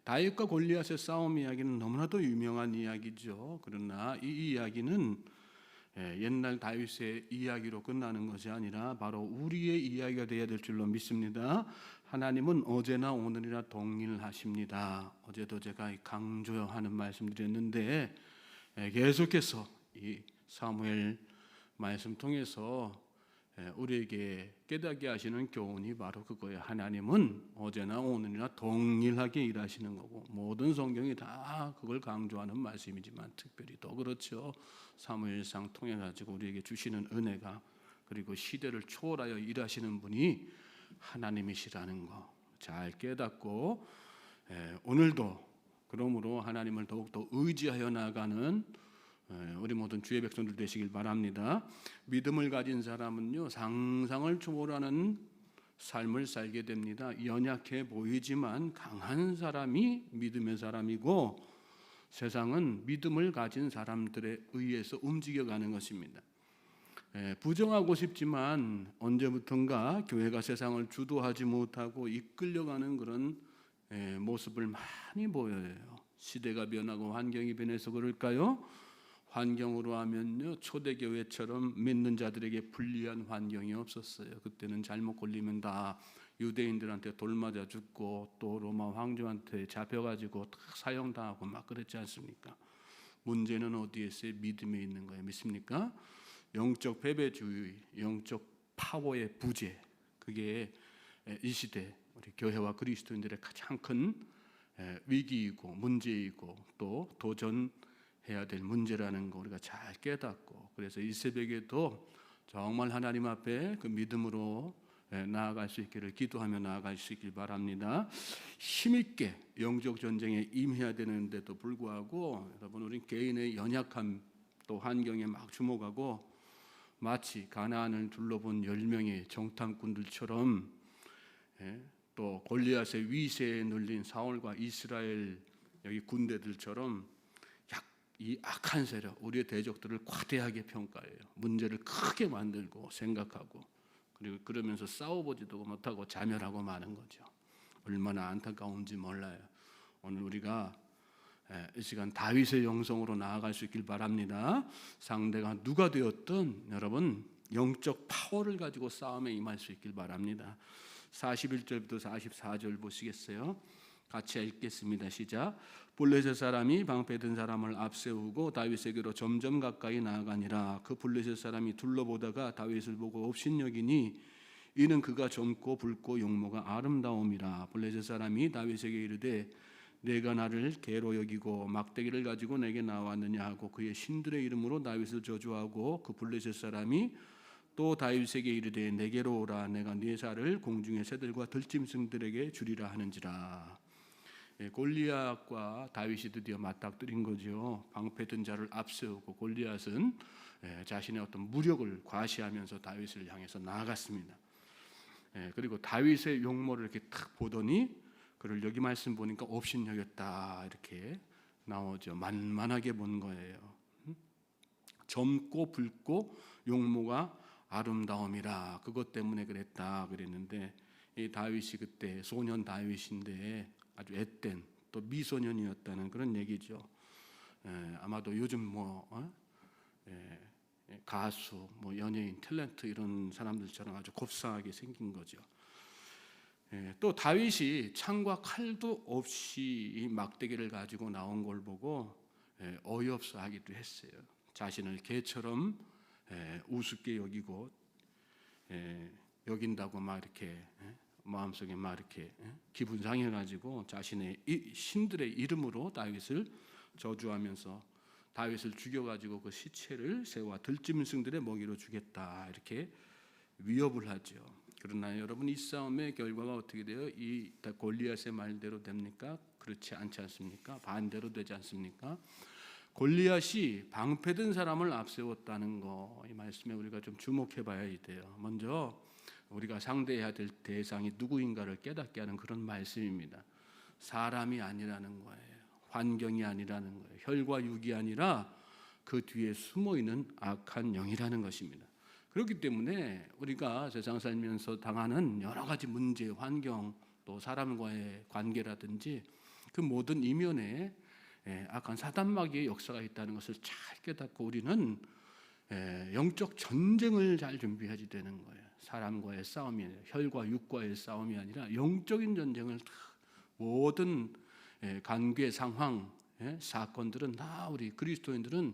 다윗과 골리앗의 싸움 이야기는 너무나도 유명한 이야기죠. 그러나 이 이야기는 옛날 다윗의 이야기로 끝나는 것이 아니라 바로 우리의 이야기가 되어야 될 줄로 믿습니다. 하나님은 어제나 오늘이나 동일하십니다. 어제도 제가 강조하는 말씀드렸는데 계속해서 이 사무엘 말씀 통해서 우리에게 깨닫게 하시는 교훈이 바로 그거예요. 하나님은 어제나 오늘이나 동일하게 일하시는 거고, 모든 성경이 다 그걸 강조하는 말씀이지만 특별히 더 그렇죠. 사무엘상 통해 가지고 우리에게 주시는 은혜가, 그리고 시대를 초월하여 일하시는 분이 하나님이시라는 거 잘 깨닫고 오늘도 그러므로 하나님을 더욱더 의지하여 나가는 우리 모든 주의 백성들 되시길 바랍니다. 믿음을 가진 사람은요, 상상을 초월하는 삶을 살게 됩니다. 연약해 보이지만 강한 사람이 믿음의 사람이고, 세상은 믿음을 가진 사람들에 의해서 움직여가는 것입니다. 부정하고 싶지만 언제부턴가 교회가 세상을 주도하지 못하고 이끌려가는 그런 모습을 많이 보여요. 시대가 변하고 환경이 변해서 그럴까요? 환경으로 하면요, 초대교회처럼 믿는 자들에게 불리한 환경이 없었어요. 그때는 잘못 걸리면 다 유대인들한테 돌 맞아 죽고, 또 로마 황제한테 잡혀가지고 다 사형당하고 막 그랬지 않습니까? 문제는 어디에 있어요? 믿음에 있는 거예요. 믿습니까? 영적 패배주의, 영적 파워의 부재, 그게 이 시대 우리 교회와 그리스도인들의 가장 큰 위기이고 문제이고, 또 도전해야 될 문제라는 거 우리가 잘 깨닫고, 그래서 이 새벽에도 정말 하나님 앞에 그 믿음으로 나아갈 수 있기를 기도하며 나아갈 수 있길 바랍니다. 힘있게 영적 전쟁에 임해야 되는데도 불구하고, 여러분, 우리 개인의 연약함 또 환경에 막 주목하고, 마치 가나안을 둘러본 10명의 정탐꾼들처럼 또 골리앗의 위세에 눌린 사울과 이스라엘 여기 군대들처럼 이 악한 세력, 우리의 대적들을 과대하게 평가해요. 문제를 크게 만들고 생각하고, 그리고 그러면서 싸워보지도 못하고 자멸하고 마는 거죠. 얼마나 안타까운지 몰라요. 오늘 우리가 이 시간 다윗의 영성으로 나아갈 수 있길 바랍니다. 상대가 누가 되었든 여러분 영적 파워를 가지고 싸움에 임할 수 있길 바랍니다. 41절부터 44절 보시겠어요? 같이 읽겠습니다. 시작. 블레셋 사람이 방패든 사람을 앞세우고 다윗에게로 점점 가까이 나아가니라. 그 블레셋 사람이 둘러보다가 다윗을 보고 업신여기니 이는 그가 젊고 붉고 용모가 아름다움이라. 블레셋 사람이 다윗에게 이르되 내가 나를 개로 여기고 막대기를 가지고 내게 나왔느냐 하고 그의 신들의 이름으로 다윗을 저주하고, 그 블레셋 사람이 또 다윗에게 이르되 내게로 오라. 내가 네 살을 공중의 새들과 들짐승들에게 주리라 하는지라. 골리앗과 다윗이 드디어 맞닥뜨린 거죠. 방패든 자를 앞세우고 골리앗은 자신의 어떤 무력을 과시하면서 다윗을 향해서 나아갔습니다. 그리고 다윗의 용모를 이렇게 탁 보더니 그를 여기 말씀 보니까 업신여겼다 이렇게 나오죠. 만만하게 본 거예요. 젊고 붉고 용모가 아름다움이라, 그것 때문에 그랬다 그랬는데, 이 다윗이 그때 소년 다윗인데 아주 앳된 또 미소년이었다는 그런 얘기죠. 아마도 요즘 가수, 연예인, 탤런트 이런 사람들처럼 아주 곱상하게 생긴 거죠. 또 다윗이 창과 칼도 없이 이 막대기를 가지고 나온 걸 보고 어이없어 하기도 했어요. 자신을 개처럼 우습게 여기고 여긴다고 막 이렇게 마음속에 막 이렇게 기분 상해가지고 자신의 신들의 이름으로 다윗을 저주하면서 다윗을 죽여가지고 그 시체를 새와 들짐승들의 먹이로 주겠다 이렇게 위협을 하죠. 그러나 여러분, 이 싸움의 결과가 어떻게 돼요? 이 골리앗의 말대로 됩니까? 그렇지 않지 않습니까? 반대로 되지 않습니까? 골리앗이 방패든 사람을 앞세웠다는 거, 이 말씀에 우리가 좀 주목해 봐야 돼요. 먼저 우리가 상대해야 될 대상이 누구인가를 깨닫게 하는 그런 말씀입니다. 사람이 아니라는 거예요. 환경이 아니라는 거예요. 혈과 육이 아니라 그 뒤에 숨어있는 악한 영이라는 것입니다. 그렇기 때문에 우리가 세상 살면서 당하는 여러 가지 문제, 환경, 또 사람과의 관계라든지 그 모든 이면에 악한 사단마귀의 역사가 있다는 것을 잘 깨닫고 우리는 영적 전쟁을 잘 준비해야지 되는 거예요. 사람과의 싸움이 아니라, 혈과 육과의 싸움이 아니라 영적인 전쟁을 모든 관계 상황, 사건들은 다 우리 그리스도인들은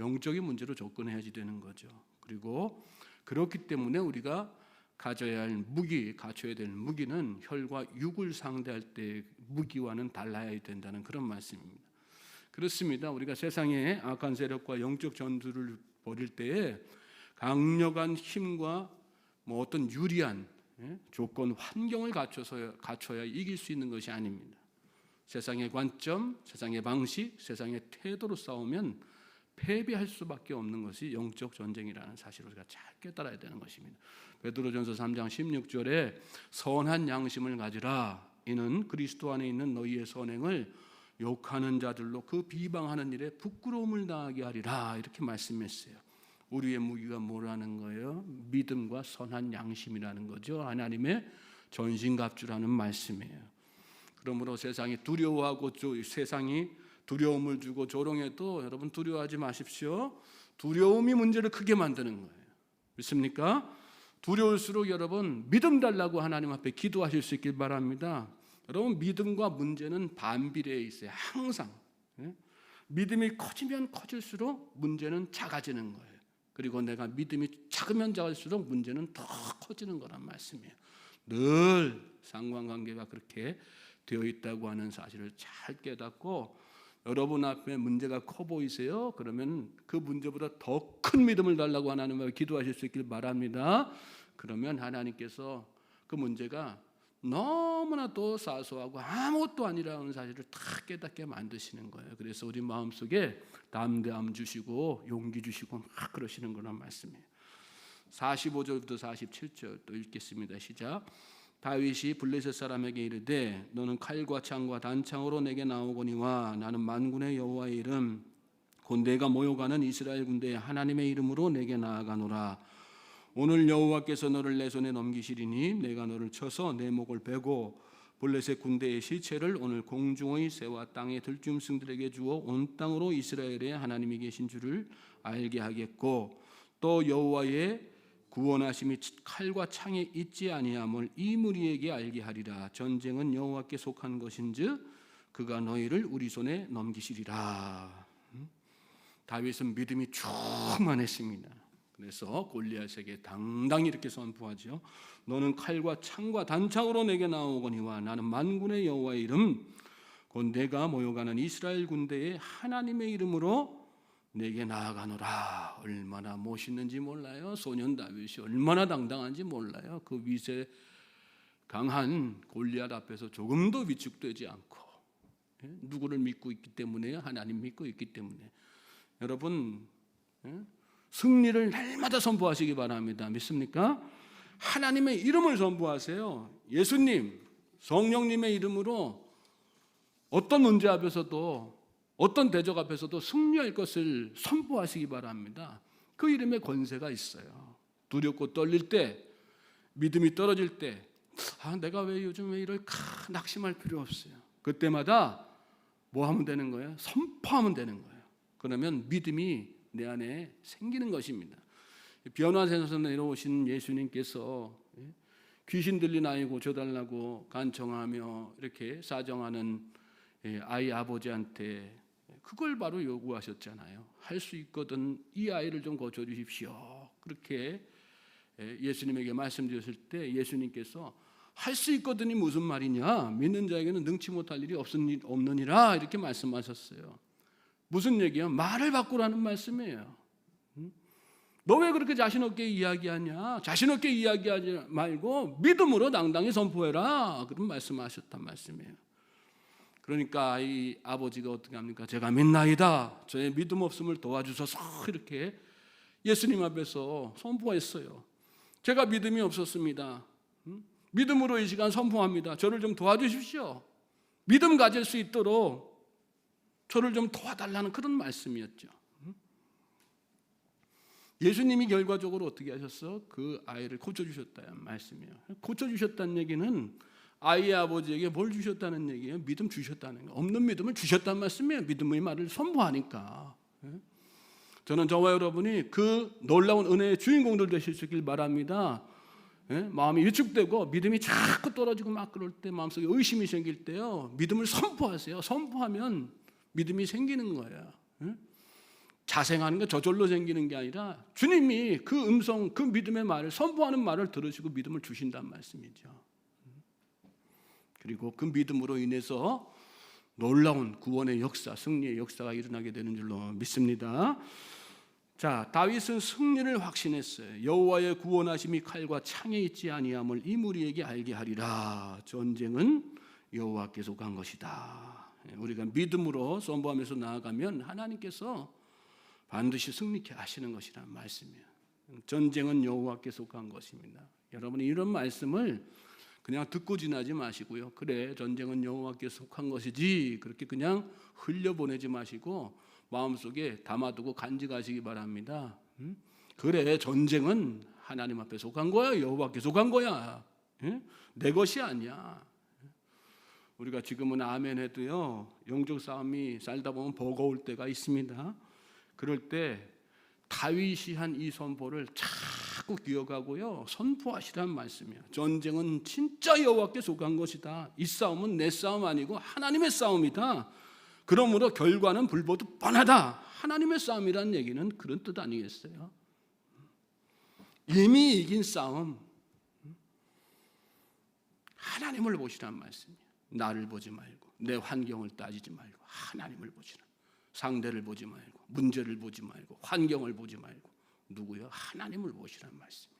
영적인 문제로 접근해야지 되는 거죠. 그리고 그렇기 때문에 우리가 가져야 할 무기, 갖춰야 될 무기는 혈과 육을 상대할 때 무기와는 달라야 된다는 그런 말씀입니다. 그렇습니다. 우리가 세상의 악한 세력과 영적 전투를 벌일 때에 강력한 힘과 어떤 유리한 조건, 환경을 갖춰야 이길 수 있는 것이 아닙니다. 세상의 관점, 세상의 방식, 세상의 태도로 싸우면 패배할 수밖에 없는 것이 영적 전쟁이라는 사실을 우리가 잘 깨달아야 되는 것입니다. 베드로전서 3장 16절에 선한 양심을 가지라. 이는 그리스도 안에 있는 너희의 선행을 욕하는 자들로 그 비방하는 일에 부끄러움을 당하게 하리라. 이렇게 말씀했어요. 우리의 무기가 뭐라는 거예요? 믿음과 선한 양심이라는 거죠. 하나님의 전신갑주라는 말씀이에요. 그러므로 세상이 두려워하고 세상이 두려움을 주고 조롱해도 여러분 두려워하지 마십시오. 두려움이 문제를 크게 만드는 거예요. 믿습니까? 두려울수록 여러분 믿음 달라고 하나님 앞에 기도하실 수 있길 바랍니다. 여러분 믿음과 문제는 반비례해 있어요. 항상. 믿음이 커지면 커질수록 문제는 작아지는 거예요. 그리고 내가 믿음이 작으면 작을수록 문제는 더 커지는 거란 말씀이에요. 늘 상관관계가 그렇게 되어 있다고 하는 사실을 잘 깨닫고 여러분 앞에 문제가 커 보이세요? 그러면 그 문제보다 더 큰 믿음을 달라고 하나님께 기도하실 수 있길 바랍니다. 그러면 하나님께서 그 문제가 너무나도 사소하고 아무것도 아니라는 사실을 다 깨닫게 만드시는 거예요. 그래서 우리 마음속에 담대함 주시고 용기 주시고 막 그러시는 거란 말씀이에요. 45절부터 47절 또 읽겠습니다. 시작. 다윗이 블레셋 사람에게 이르되 너는 칼과 창과 단창으로 내게 나오거니와 나는 만군의 여호와의 이름 곧 내가 모여가는 이스라엘 군대의 하나님의 이름으로 내게 나아가노라. 오늘 여호와께서 너를 내 손에 넘기시리니 내가 너를 쳐서 내 목을 베고 블레셋 군대의 시체를 오늘 공중의 새와 땅의 들짐승들에게 주어 온 땅으로 이스라엘의 하나님이 계신 줄을 알게 하겠고 또 여호와의 구원하심이 칼과 창에 있지 아니함을 이 무리에게 알게 하리라. 전쟁은 여호와께 속한 것인즉 그가 너희를 우리 손에 넘기시리라. 다윗은 믿음이 충만했습니다. 그래서 골리앗에게 당당히 이렇게 선포하죠. 너는 칼과 창과 단창으로 내게 나오거니와 나는 만군의 여호와의 이름 곧 내가 모여가는 이스라엘 군대의 하나님의 이름으로 내게 나아가노라. 얼마나 멋있는지 몰라요. 소년 다윗이 얼마나 당당한지 몰라요. 그 위세 강한 골리앗 앞에서 조금도 위축되지 않고 누구를 믿고 있기 때문에 하나님 믿고 있기 때문에 여러분 승리를 날마다 선포하시기 바랍니다. 믿습니까? 하나님의 이름을 선포하세요. 예수님, 성령님의 이름으로 어떤 문제 앞에서도 어떤 대적 앞에서도 승리할 것을 선포하시기 바랍니다. 그 이름에 권세가 있어요. 두렵고 떨릴 때, 믿음이 떨어질 때, 내가 왜 요즘 왜 이럴까 낙심할 필요 없어요. 그때마다 뭐 하면 되는 거예요? 선포하면 되는 거예요. 그러면 믿음이 내 안에 생기는 것입니다. 변화산에서 내려오신 예수님께서 귀신 들린 아이 고쳐달라고 간청하며 이렇게 사정하는 아이 아버지한테 그걸 바로 요구하셨잖아요. 할 수 있거든 이 아이를 좀 고쳐주십시오. 그렇게 예수님에게 말씀드렸을 때 예수님께서 할 수 있거든이 무슨 말이냐? 믿는 자에게는 능치 못할 일이 없느니라 이렇게 말씀하셨어요. 무슨 얘기야? 말을 바꾸라는 말씀이에요. 너 왜 그렇게 자신 없게 이야기하냐? 자신 없게 이야기하지 말고 믿음으로 당당히 선포해라. 그런 말씀하셨단 말씀이에요. 그러니까 이 아버지가 어떻게 합니까? 제가 믿나이다. 저의 믿음 없음을 도와주소서 이렇게 예수님 앞에서 선포했어요. 제가 믿음이 없었습니다. 믿음으로 이 시간 선포합니다. 저를 좀 도와주십시오. 믿음 가질 수 있도록 저를 좀 도와달라는 그런 말씀이었죠. 예수님이 결과적으로 어떻게 하셨어? 그 아이를 고쳐주셨다는 말씀이에요. 고쳐주셨다는 얘기는 아이의 아버지에게 뭘 주셨다는 얘기예요? 믿음 주셨다는 거. 없는 믿음을 주셨다는 말씀이에요. 믿음의 말을 선포하니까. 저는 저와 여러분이 그 놀라운 은혜의 주인공들 되실 수 있길 바랍니다. 마음이 위축되고 믿음이 자꾸 떨어지고 막 그럴 때 마음속에 의심이 생길 때요, 믿음을 선포하세요. 선포하면 믿음이 생기는 거예요. 자생하는 게 저절로 생기는 게 아니라 주님이 그 음성, 그 믿음의 말을 선포하는 말을 들으시고 믿음을 주신다는 말씀이죠. 그리고 그 믿음으로 인해서 놀라운 구원의 역사, 승리의 역사가 일어나게 되는 줄로 믿습니다. 자, 다윗은 승리를 확신했어요. 여호와의 구원하심이 칼과 창에 있지 아니함을 이 무리에게 알게 하리라. 전쟁은 여호와께 속한 것이다. 우리가 믿음으로 선포하면서 나아가면 하나님께서 반드시 승리케 하시는 것이라는 말씀이에요. 전쟁은 여호와께 속한 것입니다. 여러분이 이런 말씀을 그냥 듣고 지나지 마시고요. 그래, 전쟁은 여호와께 속한 것이지, 그렇게 그냥 흘려보내지 마시고 마음속에 담아두고 간직하시기 바랍니다. 그래, 전쟁은 하나님 앞에 속한 거야. 여호와께 속한 거야. 내 것이 아니야. 우리가 지금은 아멘 해도요, 영적 싸움이 살다 보면 버거울 때가 있습니다. 그럴 때 다윗이 한 이 선포를 자꾸 기억하고요, 선포하시라는 말씀이에요. 전쟁은 진짜 여호와께 속한 것이다. 이 싸움은 내 싸움 아니고 하나님의 싸움이다. 그러므로 결과는 불보듯 뻔하다. 하나님의 싸움이라는 얘기는 그런 뜻 아니겠어요? 이미 이긴 싸움, 하나님을 보시라는 말씀이에요. 나를 보지 말고 내 환경을 따지지 말고 하나님을 보시라. 상대를 보지 말고 문제를 보지 말고 환경을 보지 말고 누구요? 하나님을 보시라는 말씀이에요.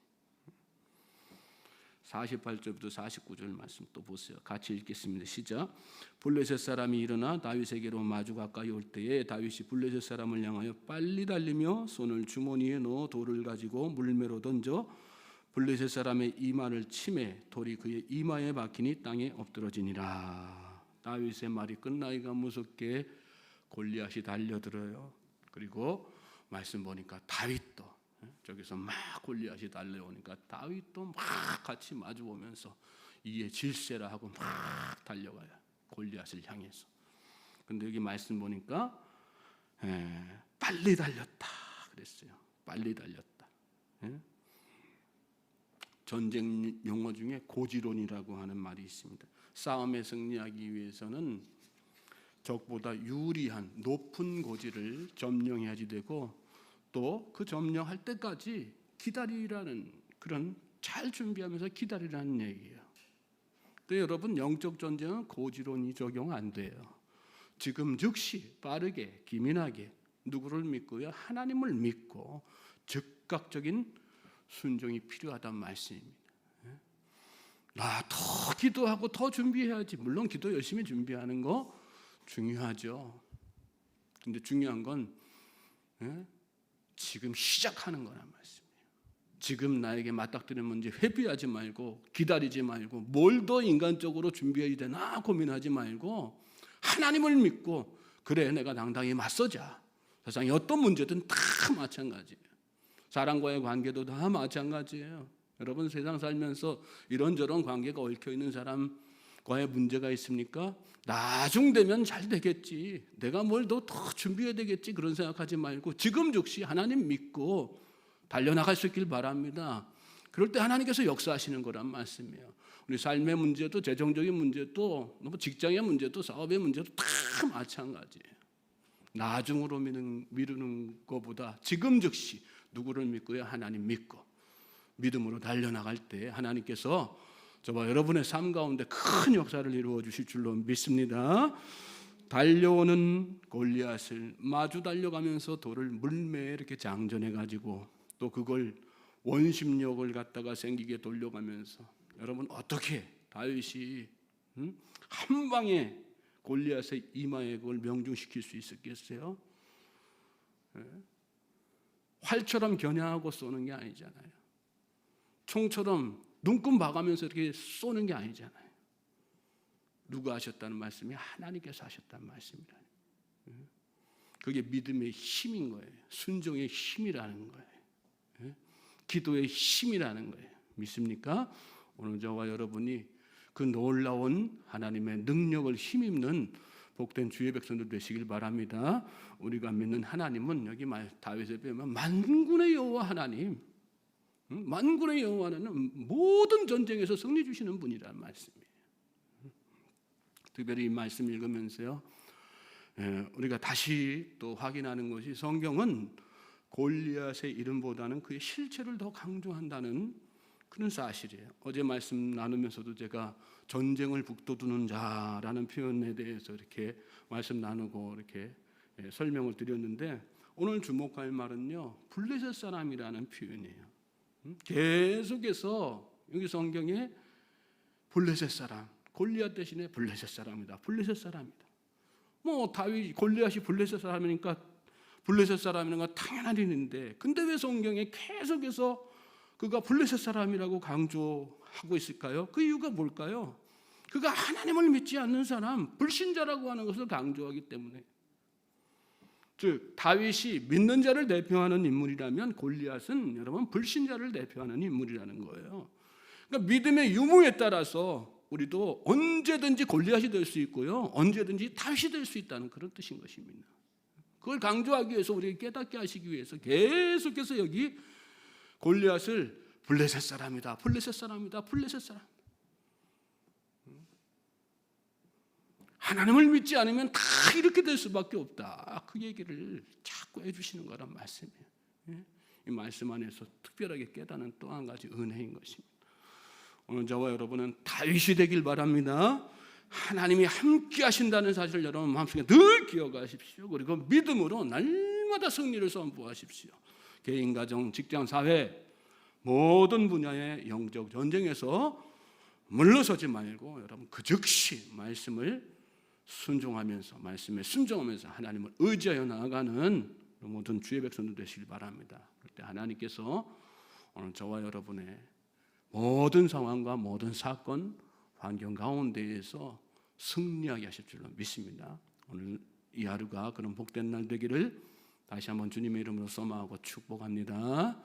48절부터 49절 말씀 또 보세요. 같이 읽겠습니다. 시작. 블레셋 사람이 일어나 다윗에게로 마주 가까이 올 때에 다윗이 블레셋 사람을 향하여 빨리 달리며 손을 주머니에 넣어 돌을 가지고 물매로 던져 블레셋 사람의 이마를 치매 돌이 그의 이마에 박히니 땅에 엎드러지니라. 다윗의 말이 끝나기가 무섭게 골리앗이 달려들어요. 그리고 말씀 보니까 다윗도 저기서 막 골리앗이 달려오니까 다윗도 막 같이 마주보면서 이게 질세라 하고 막 달려가요. 골리앗을 향해서. 근데 여기 말씀 보니까 빨리 달렸다 그랬어요. 빨리 달렸다. 전쟁 용어 중에 고지론이라고 하는 말이 있습니다. 싸움에 승리하기 위해서는 적보다 유리한 높은 고지를 점령해야지 되고 또 그 점령할 때까지 기다리라는, 그런 잘 준비하면서 기다리라는 얘기예요. 근데 여러분, 영적 전쟁은 고지론이 적용 안 돼요. 지금 즉시 빠르게 기민하게 누구를 믿고요? 하나님을 믿고 즉각적인 순종이 필요하다는 말씀입니다. 더 기도하고 더 준비해야지. 물론 기도 열심히 준비하는 거 중요하죠. 근데 중요한 건 지금 시작하는 거란 말씀이에요. 지금 나에게 맞닥뜨리는 문제 회피하지 말고 기다리지 말고 뭘 더 인간적으로 준비해야 되나 고민하지 말고 하나님을 믿고 그래, 내가 당당히 맞서자. 세상에 어떤 문제든 다 마찬가지예요. 사람과의 관계도 다 마찬가지예요. 여러분, 세상 살면서 이런저런 관계가 얽혀있는 사람과의 문제가 있습니까? 나중 되면 잘 되겠지, 내가 뭘 더 준비해야 되겠지, 그런 생각하지 말고 지금 즉시 하나님 믿고 달려나갈 수 있길 바랍니다. 그럴 때 하나님께서 역사하시는 거란 말씀이에요. 우리 삶의 문제도 재정적인 문제도 직장의 문제도 사업의 문제도 다 마찬가지예요. 나중으로 미루는 것보다 지금 즉시 누구를 믿고요? 하나님 믿고 믿음으로 달려나갈 때 하나님께서 저와 여러분의 삶 가운데 큰 역사를 이루어 주실 줄로 믿습니다. 달려오는 골리앗을 마주 달려가면서 돌을 물매에 이렇게 장전해 가지고 또 그걸 원심력을 갖다가 생기게 돌려가면서, 여러분 어떻게 다윗이 한 방에 골리앗의 이마에 그걸 명중시킬 수 있었겠어요? 활처럼 겨냥하고 쏘는 게 아니잖아요. 총처럼 눈금 봐가면서 이렇게 쏘는 게 아니잖아요. 누가 하셨다는 말씀이 하나님께서 하셨다는 말씀이라요. 그게 믿음의 힘인 거예요. 순종의 힘이라는 거예요. 기도의 힘이라는 거예요. 믿습니까? 오늘 저와 여러분이 그 놀라운 하나님의 능력을 힘입는 복된 주의 백성들 되시길 바랍니다. 우리가 믿는 하나님은 여기 다윗에 보면 만군의 여호와 하나님, 만군의 여호와는 모든 전쟁에서 승리 주시는 분이라는 말씀이에요. 특별히 이 말씀 읽으면서요, 우리가 다시 또 확인하는 것이 성경은 골리앗의 이름보다는 그의 실체를 더 강조한다는 그런 사실이에요. 어제 말씀 나누면서도 제가 전쟁을 북돋우는 자라는 표현에 대해서 이렇게 말씀 나누고 이렇게 설명을 드렸는데, 오늘 주목할 말은요, 블레셋 사람이라는 표현이에요. 계속해서 여기 성경에 블레셋 사람, 골리앗 대신에 블레셋 사람이다, 블레셋 사람이다. 뭐 다윗 골리앗이 블레셋 사람이니까 블레셋 사람이라는 건 당연한 일인데, 근데 왜 성경에 계속해서 그가 블레셋 사람이라고 강조하고 있을까요? 그 이유가 뭘까요? 그가 하나님을 믿지 않는 사람, 불신자라고 하는 것을 강조하기 때문에. 즉 다윗이 믿는 자를 대표하는 인물이라면 골리앗은 여러분 불신자를 대표하는 인물이라는 거예요. 그러니까 믿음의 유무에 따라서 우리도 언제든지 골리앗이 될 수 있고요, 언제든지 다윗이 될 수 있다는 그런 뜻인 것입니다. 그걸 강조하기 위해서 우리에게 깨닫게 하시기 위해서 계속해서 여기 골리앗을 블레셋 사람이다, 블레셋 사람이다, 블레셋 사람. 하나님을 믿지 않으면 다 이렇게 될 수밖에 없다, 그 얘기를 자꾸 해주시는 거란 말씀이에요. 이 말씀 안에서 특별하게 깨닫는 또 한 가지 은혜인 것입니다. 오늘 저와 여러분은 다윗이 되길 바랍니다. 하나님이 함께 하신다는 사실을 여러분 마음속에 늘 기억하십시오. 그리고 믿음으로 날마다 승리를 선포하십시오. 개인, 가정, 직장, 사회 모든 분야의 영적 전쟁에서 물러서지 말고 여러분 그 즉시 말씀을 순종하면서, 말씀에 순종하면서 하나님을 의지하여 나아가는 모든 주의 백성들 되시길 바랍니다. 그럴 때 하나님께서 오늘 저와 여러분의 모든 상황과 모든 사건, 환경 가운데에서 승리하게 하실 줄로 믿습니다. 오늘 이 하루가 그런 복된 날 되기를 다시 한번 주님의 이름으로 소망하고 축복합니다.